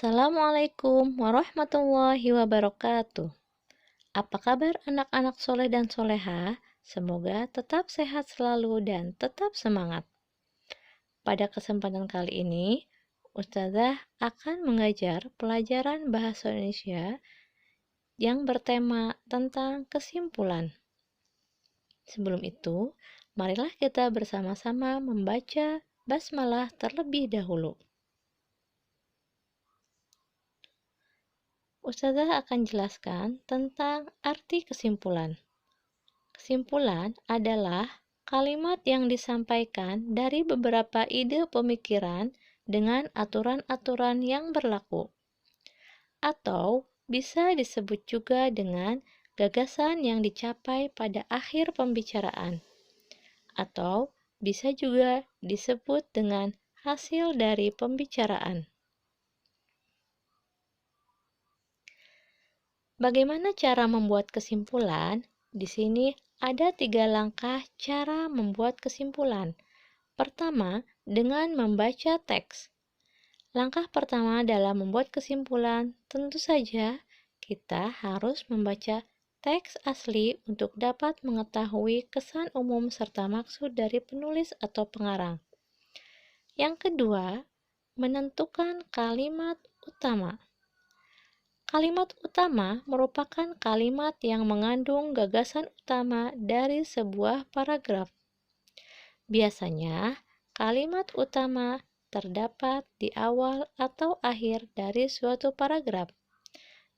Assalamualaikum warahmatullahi wabarakatuh. Apa kabar anak-anak soleh dan soleha? Semoga tetap sehat selalu dan tetap semangat. Pada kesempatan kali ini, Ustazah akan mengajar pelajaran bahasa Indonesia yang bertema tentang kesimpulan. Sebelum itu, marilah kita bersama-sama membaca basmalah terlebih dahulu. Ustazah akan jelaskan tentang arti kesimpulan. Kesimpulan adalah kalimat yang disampaikan dari beberapa ide pemikiran dengan aturan-aturan yang berlaku. Atau bisa disebut juga dengan gagasan yang dicapai pada akhir pembicaraan. Atau bisa juga disebut dengan hasil dari pembicaraan. Bagaimana cara membuat kesimpulan? Di sini ada 3 langkah cara membuat kesimpulan. Pertama, dengan membaca teks. Langkah pertama dalam membuat kesimpulan, tentu saja kita harus membaca teks asli untuk dapat mengetahui kesan umum serta maksud dari penulis atau pengarang. Yang kedua, menentukan kalimat utama. Kalimat utama merupakan kalimat yang mengandung gagasan utama dari sebuah paragraf. Biasanya, kalimat utama terdapat di awal atau akhir dari suatu paragraf.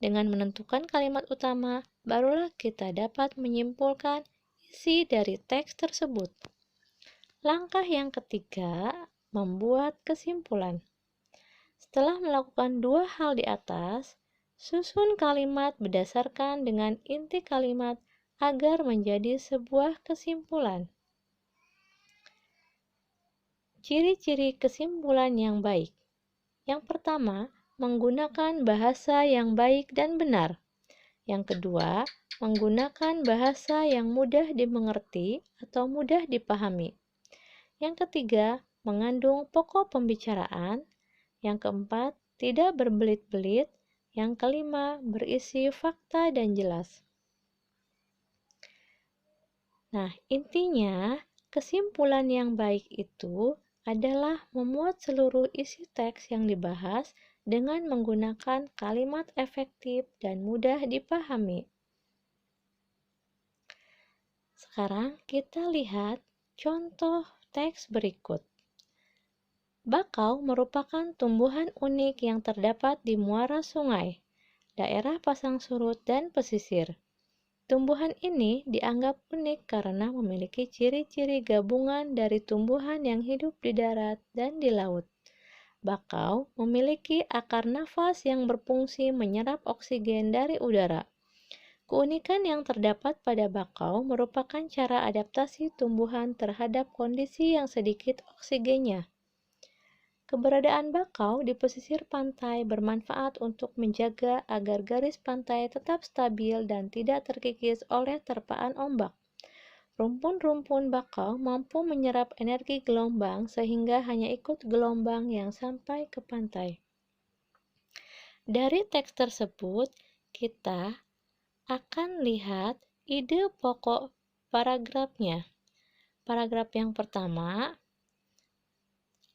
Dengan menentukan kalimat utama, barulah kita dapat menyimpulkan isi dari teks tersebut. Langkah yang ketiga, membuat kesimpulan. Setelah melakukan 2 hal di atas, susun kalimat berdasarkan dengan inti kalimat agar menjadi sebuah kesimpulan. Ciri-ciri kesimpulan yang baik. Yang pertama, menggunakan bahasa yang baik dan benar. Yang kedua, menggunakan bahasa yang mudah dimengerti atau mudah dipahami. Yang ketiga, mengandung pokok pembicaraan. Yang keempat, tidak berbelit-belit. Yang kelima, berisi fakta dan jelas. Nah, intinya, kesimpulan yang baik itu adalah memuat seluruh isi teks yang dibahas dengan menggunakan kalimat efektif dan mudah dipahami. Sekarang kita lihat contoh teks berikut. Bakau merupakan tumbuhan unik yang terdapat di muara sungai, daerah pasang surut dan pesisir. Tumbuhan ini dianggap unik karena memiliki ciri-ciri gabungan dari tumbuhan yang hidup di darat dan di laut. Bakau memiliki akar nafas yang berfungsi menyerap oksigen dari udara. Keunikan yang terdapat pada bakau merupakan cara adaptasi tumbuhan terhadap kondisi yang sedikit oksigennya. Keberadaan bakau di pesisir pantai bermanfaat untuk menjaga agar garis pantai tetap stabil dan tidak terkikis oleh terpaan ombak. Rumpun-rumpun bakau mampu menyerap energi gelombang sehingga hanya ikut gelombang yang sampai ke pantai. Dari teks tersebut, kita akan lihat ide pokok paragrafnya. Paragraf yang pertama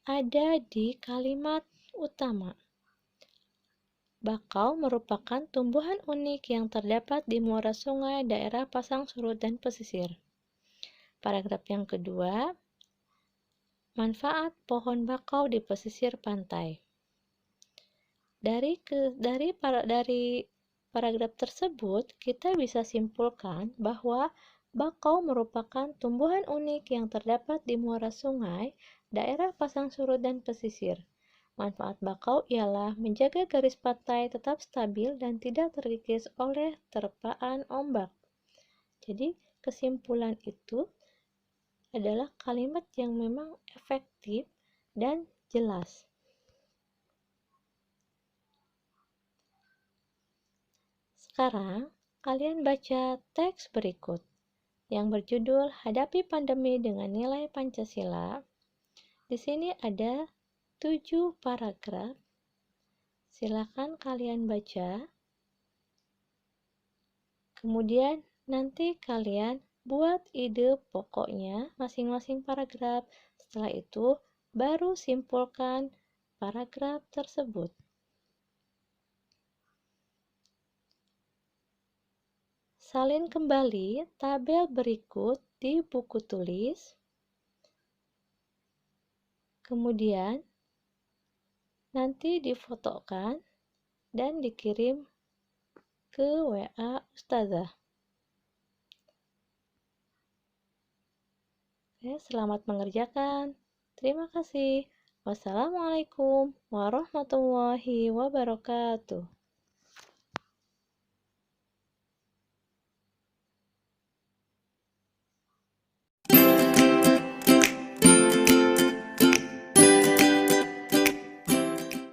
ada di kalimat utama. Bakau merupakan tumbuhan unik yang terdapat di muara sungai, daerah pasang surut, dan pesisir. Paragraf yang kedua, manfaat pohon bakau di pesisir pantai. Dari paragraf tersebut, kita bisa simpulkan bahwa bakau merupakan tumbuhan unik yang terdapat di muara sungai, daerah pasang surut, dan pesisir. Manfaat bakau ialah menjaga garis pantai tetap stabil dan tidak terkikis oleh terpaan ombak. Jadi, kesimpulan itu adalah kalimat yang memang efektif dan jelas. Sekarang, kalian baca teks berikut yang berjudul Hadapi Pandemi dengan Nilai Pancasila. Di sini ada 7 paragraf. Silakan kalian baca. Kemudian nanti kalian buat ide pokoknya masing-masing paragraf. Setelah itu baru simpulkan paragraf tersebut. Salin kembali tabel berikut di buku tulis. Kemudian nanti difotokan dan dikirim ke WA Ustazah. Selamat mengerjakan. Terima kasih. Wassalamualaikum warahmatullahi wabarakatuh.